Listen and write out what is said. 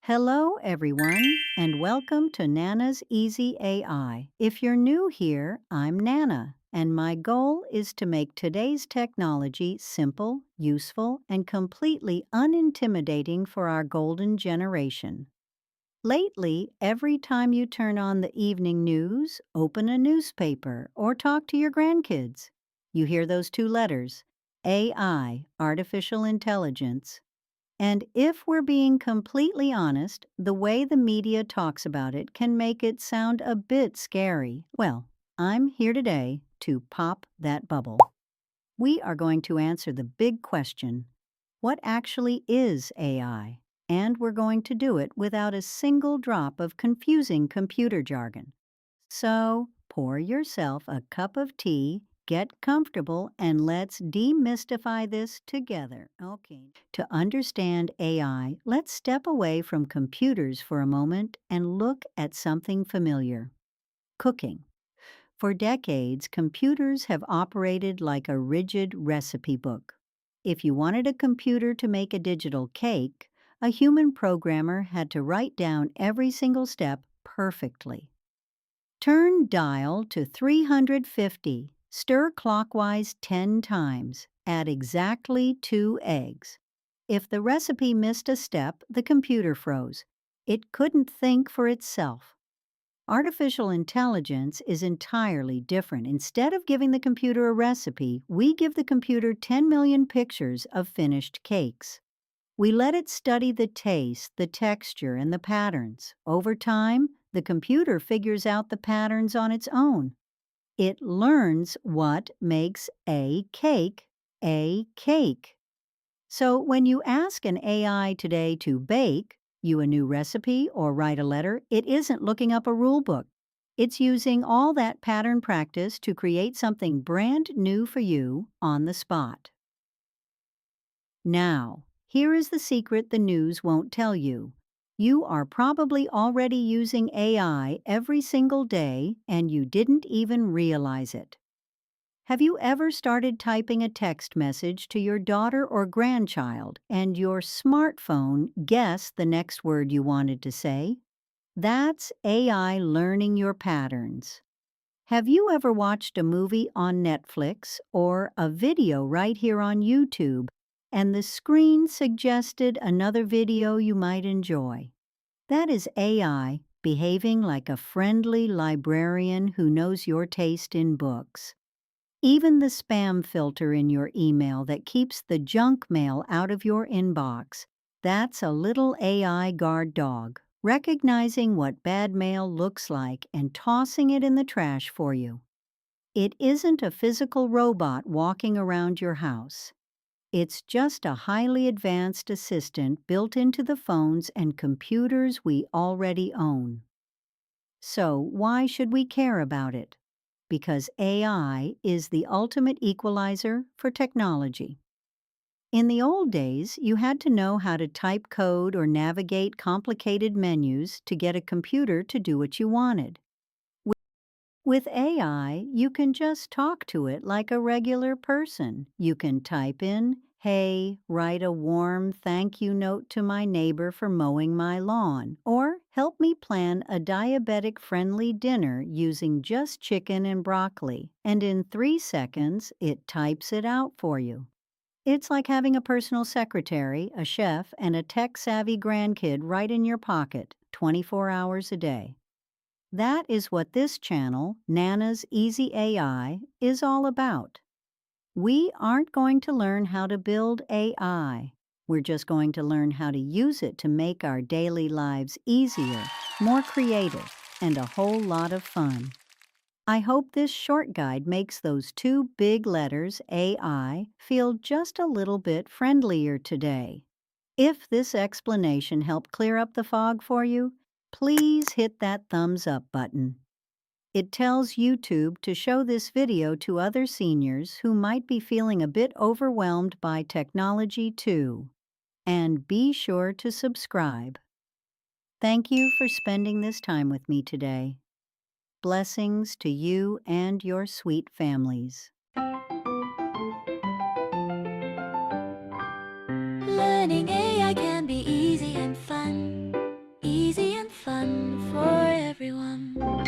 Hello, everyone, and welcome to Nana's Easy AI. If you're new here, I'm Nana, and my goal is to make today's technology simple, useful, and completely unintimidating for our golden generation. Lately, every time you turn on the evening news, open a newspaper, or talk to your grandkids, you hear those two letters AI, artificial intelligence. And if we're being completely honest, the way the media talks about it can make it sound a bit scary. Well, I'm here today to pop that bubble. We are going to answer the big question: what actually is AI? And we're going to do it without a single drop of confusing computer jargon. So, pour yourself a cup of tea, get comfortable, and let's demystify this together. Okay. To understand AI, let's step away from computers for a moment and look at something familiar: cooking. For decades, computers have operated like a rigid recipe book. If you wanted a computer to make a digital cake, a human programmer had to write down every single step perfectly. Turn dial to 350. Stir clockwise 10 times. Add exactly 2 eggs. If the recipe missed a step, the computer froze. It couldn't think for itself. Artificial intelligence is entirely different. Instead of giving the computer a recipe, we give the computer 10 million pictures of finished cakes. We let it study the taste, the texture, and the patterns. Over time, the computer figures out the patterns on its own. It learns what makes a cake a cake. So when you ask an AI today to bake you a new recipe or write a letter, it isn't looking up a rule book. It's using all that pattern practice to create something brand new for you on the spot. Now, here is the secret the news won't tell you. You are probably already using AI every single day and you didn't even realize it. Have you ever started typing a text message to your daughter or grandchild and your smartphone guessed the next word you wanted to say? That's AI learning your patterns. Have you ever watched a movie on Netflix or a video right here on YouTube and the screen suggested another video you might enjoy? That is AI behaving like a friendly librarian who knows your taste in books. Even the spam filter in your email that keeps the junk mail out of your inbox, that's a little AI guard dog, recognizing what bad mail looks like and tossing it in the trash for you. It isn't a physical robot walking around your house. It's just a highly advanced assistant built into the phones and computers we already own. So, why should we care about it? Because AI is the ultimate equalizer for technology. In the old days, you had to know how to type code or navigate complicated menus to get a computer to do what you wanted. With AI, you can just talk to it like a regular person. You can type in, "Hey, write a warm thank you note to my neighbor for mowing my lawn," or "Help me plan a diabetic friendly dinner using just chicken and broccoli." And in 3 seconds, it types it out for you. It's like having a personal secretary, a chef, and a tech savvy grandkid right in your pocket 24 hours a day. That is what this channel, Nana's Easy AI, is all about. We aren't going to learn how to build AI. We're just going to learn how to use it to make our daily lives easier, more creative, and a whole lot of fun. I hope this short guide makes those two big letters, AI, feel just a little bit friendlier today. If this explanation helped clear up the fog for you, please hit that thumbs up button. It tells YouTube to show this video to other seniors who might be feeling a bit overwhelmed by technology too. And be sure to subscribe. Thank you for spending this time with me today. Blessings to you and your sweet families. Learning AI can be easy and fun. everyone.